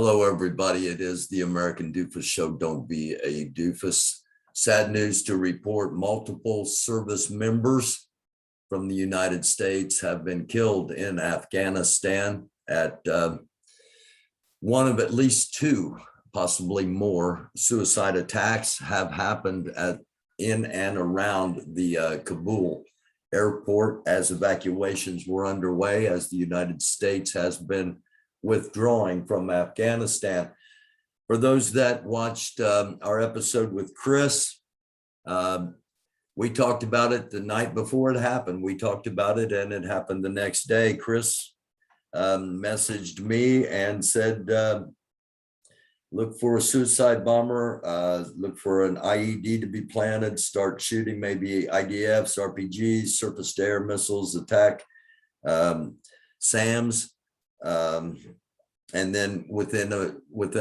Hello, everybody. It is the American Doofus Show. Don't be a doofus. Sad news to report: multiple service members from the United States have been killed in Afghanistan at one of at least two, possibly more, suicide attacks have happened in and around the Kabul airport as evacuations were underway, as the United States has been withdrawing from Afghanistan. For those that watched our episode with Chris, we talked about it the night before it happened. We talked about it and it happened the next day. Chris messaged me and said, look for a suicide bomber, look for an IED to be planted, start shooting maybe IDFs, RPGs, surface to air missiles, attack SAMs. And then within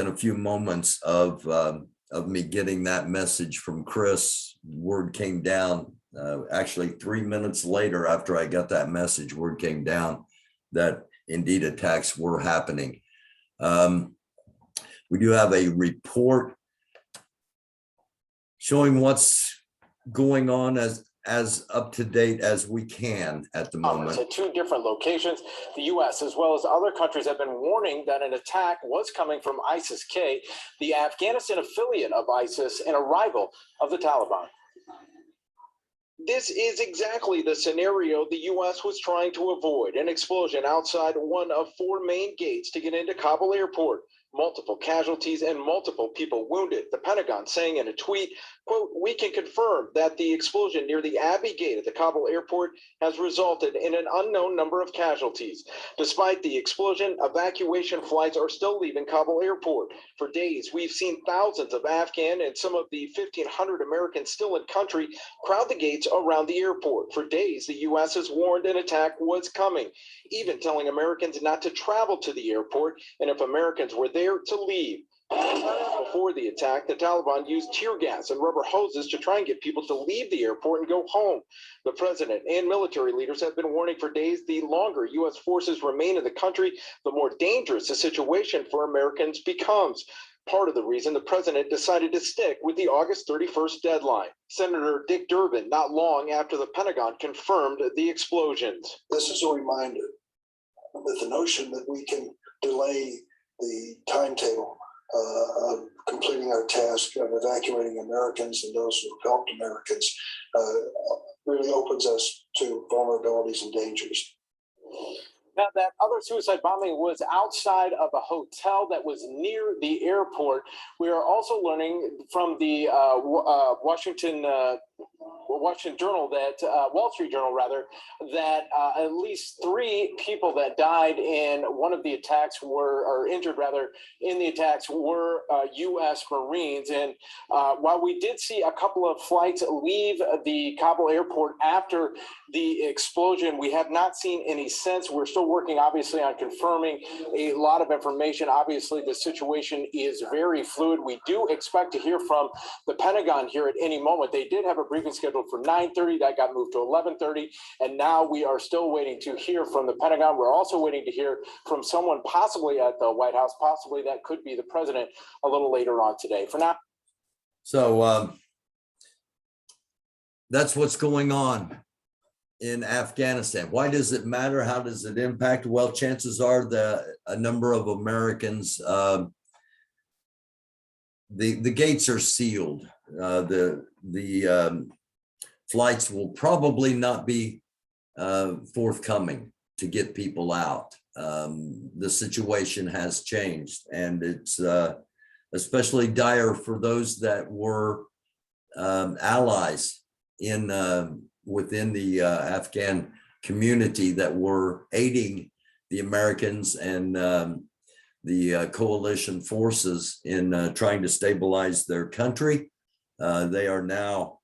a few moments of me getting that message from Chris, word came down. Actually, 3 minutes later, after I got that message, word came down that indeed attacks were happening. We do have a report showing what's going on as up to date as we can at the moment. At two different locations, the U.S. as well as other countries have been warning that an attack was coming from ISIS-K, the Afghanistan affiliate of ISIS and a rival of the Taliban. This is exactly the scenario the U.S. was trying to avoid: an explosion outside one of four main gates to get into Kabul airport. Multiple casualties and multiple people wounded. The Pentagon saying in a tweet, quote, "We can confirm that the explosion near the Abbey Gate at the Kabul airport has resulted in an unknown number of casualties. Despite the explosion, evacuation flights are still leaving Kabul airport. For days, we've seen thousands of Afghan and some of the 1,500 Americans still in country crowd the gates around the airport. For days, the U.S. has warned an attack was coming, even telling Americans not to travel to the airport, and if Americans were there, to leave." Before the attack, the Taliban used tear gas and rubber hoses to try and get people to leave the airport and go home. The president and military leaders have been warning for days the longer U.S. forces remain in the country, the more dangerous the situation for Americans becomes. Part of the reason the president decided to stick with the August 31st deadline. Senator Dick Durbin, not long after the Pentagon confirmed the explosions. This is a reminder that the notion that we can delay the timetable of completing our task of evacuating Americans and those who have helped Americans really opens us to vulnerabilities and dangers. Now, that other suicide bombing was outside of a hotel that was near the airport. We are also learning from the Washington Journal Wall Street Journal rather, that at least 3 people that died in one of the attacks or injured rather in the attacks were U.S. Marines. And while we did see a couple of flights leave the Kabul airport after the explosion, we have not seen any since. We're still working obviously on confirming a lot of information. Obviously, the situation is very fluid. We do expect to hear from the Pentagon here at any moment. They did have a briefing scheduled for 9:30. That got moved to 11:30. And now we are still waiting to hear from the Pentagon. We're also waiting to hear from someone possibly at the White House. Possibly that could be the president a little later on today. For now. So that's what's going on in Afghanistan. Why does it matter? How does it impact? Well, chances are that a number of Americans, the gates are sealed. The flights will probably not be forthcoming to get people out. The situation has changed, and it's especially dire for those that were allies within the Afghan community that were aiding the Americans and the coalition forces in trying to stabilize their country. They are now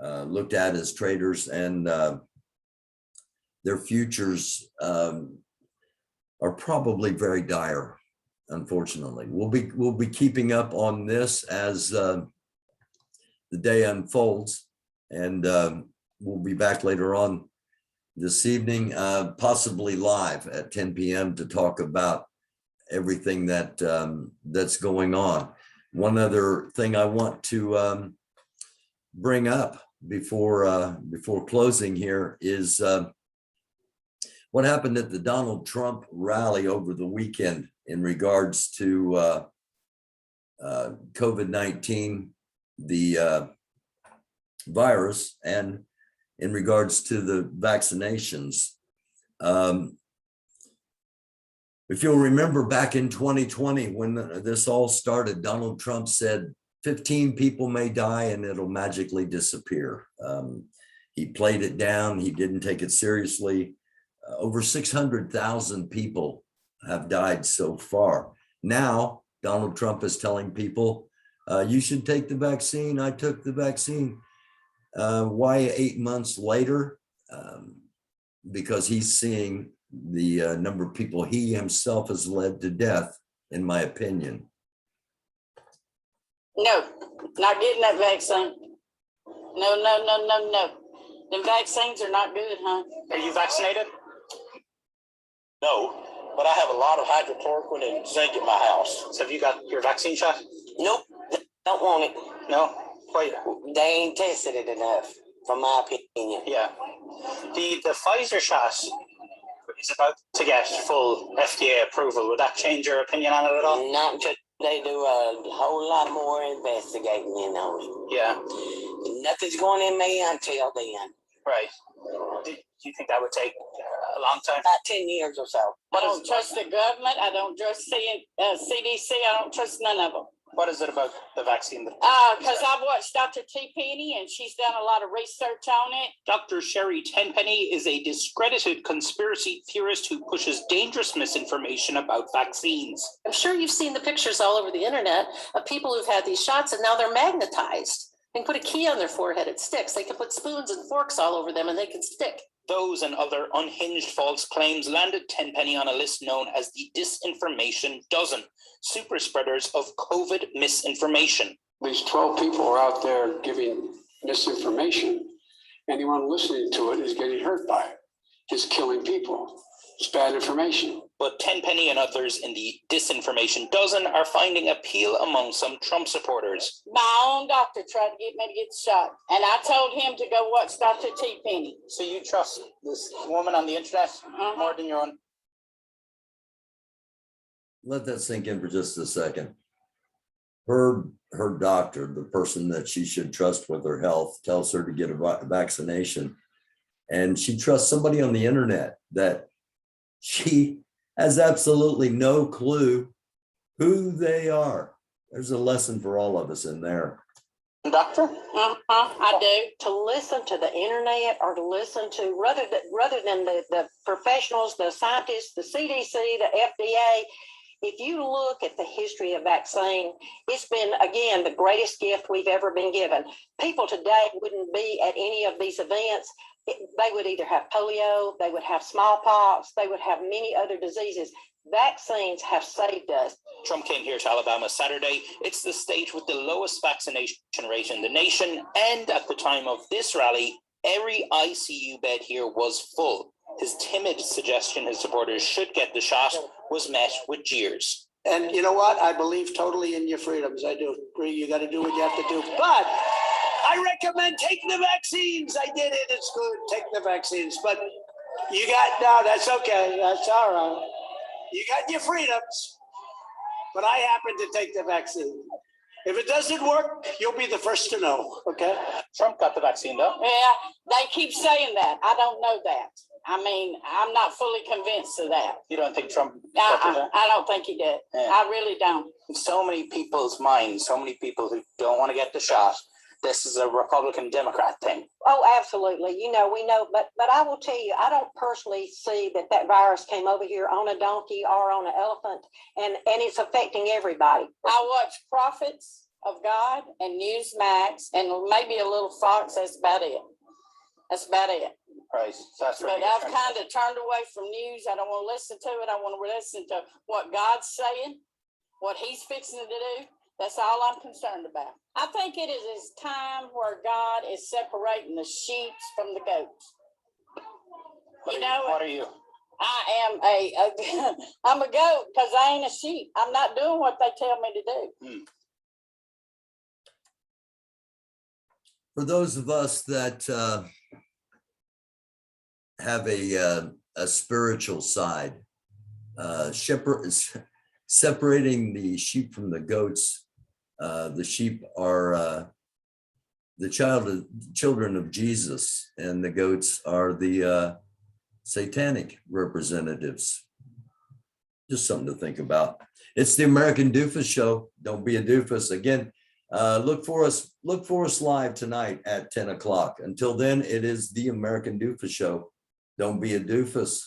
looked at as traitors, and their futures are probably very dire, unfortunately. We'll be keeping up on this as the day unfolds, and we'll be back later on this evening, possibly live at 10 p.m. to talk about everything that that's going on. One other thing I want to bring up before closing here is what happened at the Donald Trump rally over the weekend in regards to COVID-19, the virus, and in regards to the vaccinations. If you'll remember back in 2020, when this all started, Donald Trump said 15 people may die and it'll magically disappear. He played it down. He didn't take it seriously. Over 600,000 people have died so far. Now, Donald Trump is telling people, you should take the vaccine. I took the vaccine. Why 8 months later? Because he's seeing the number of people he himself has led to death, in my opinion. No, not getting that vaccine. No. The vaccines are not good, huh? Are you vaccinated? No, but I have a lot of hydrochloroquine and zinc in my house. So have you got your vaccine shot? Nope, don't want it. No? Wait. They ain't tested it enough, from my opinion. Yeah. The Pfizer shot is about to get full FDA approval. Would that change your opinion on it at all? Not until they do a whole lot more investigating in on it. Yeah. Nothing's going in me until then. Right. Do you think that would take a long time? About 10 years or so. I don't trust the government. I don't trust CDC. I don't trust none of them. What is it about the vaccine? Because I've watched Dr. T. Penny, and she's done a lot of research on it. Dr. Sherry Tenpenny is a discredited conspiracy theorist who pushes dangerous misinformation about vaccines. I'm sure you've seen the pictures all over the internet of people who've had these shots and now they're magnetized. They can put a key on their forehead, it sticks. They can put spoons and forks all over them and they can stick. Those and other unhinged false claims landed Tenpenny on a list known as the Disinformation Dozen, super spreaders of COVID misinformation. These 12 people are out there giving misinformation. Anyone listening to it is getting hurt by it. It's killing people. It's bad information. But Tenpenny and others in the Disinformation Dozen are finding appeal among some Trump supporters. My own doctor tried to get me to get the shot, and I told him to go watch Dr. T. Penny. So you trust this woman on the internet more than your own? Let that sink in for just a second. Her doctor, the person that she should trust with her health, tells her to get a vaccination. And she trusts somebody on the internet that she has absolutely no clue who they are. There's a lesson for all of us in there. Doctor? I do. To listen to the internet or to listen to, rather than the professionals, the scientists, the CDC, the FDA, if you look at the history of vaccine, it's been, again, the greatest gift we've ever been given. People today wouldn't be at any of these events. They would either have polio, they would have smallpox, they would have many other diseases. Vaccines have saved us. Trump came here to Alabama Saturday. It's the state with the lowest vaccination rate in the nation. And at the time of this rally, every ICU bed here was full. His timid suggestion his supporters should get the shot was met with jeers. And you know what? I believe totally in your freedoms. I do agree. You got to do what you have to do. But I recommend taking the vaccines. I did it. It's good. Take the vaccines. But you got, no, that's okay. That's all right. You got your freedoms. But I happen to take the vaccine. If it doesn't work, you'll be the first to know. Okay? Trump got the vaccine, though. Yeah, they keep saying that. I don't know that. I mean, I'm not fully convinced of that. You don't think Trump got the I don't think he did. Yeah. I really don't. In so many people's minds, so many people who don't want to get the shot, this is a Republican Democrat thing. Oh, absolutely. You know, we know, but I will tell you, I don't personally see that virus came over here on a donkey or on an elephant, and it's affecting everybody. I watch Prophets of God and Newsmax and maybe a little Fox. That's about it. That's about it. Right. So that's But I've kind of turned away from news. I don't want to listen to it. I want to listen to what God's saying, what he's fixing to do. That's all I'm concerned about. I think it is time where God is separating the sheep from the goats. What are you? I am I'm a goat because I ain't a sheep. I'm not doing what they tell me to do. For those of us that have a spiritual side, separating the sheep from the goats. The sheep are the children of Jesus, and the goats are the satanic representatives. Just something to think about. It's the American Doofus Show. Don't be a doofus. Again, look for us live tonight at 10 o'clock. Until then, it is the American Doofus Show. Don't be a doofus.